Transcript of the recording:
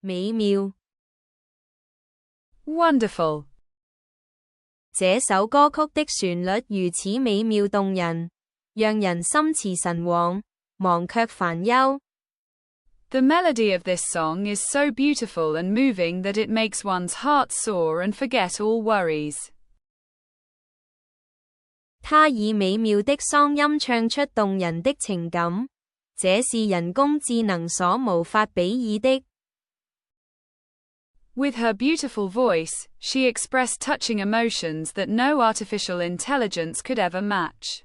美妙。Wonderful. 這首歌曲的旋律如此美妙動人，讓人心馳神往，忘卻煩憂。The melody of this song is so beautiful and moving that it makes one's heart soar and forget all worries. 他以美妙的嗓音唱出動人的情感，這是人工智能所無法比擬的。With her beautiful voice, she expressed touching emotions that no artificial intelligence could ever match.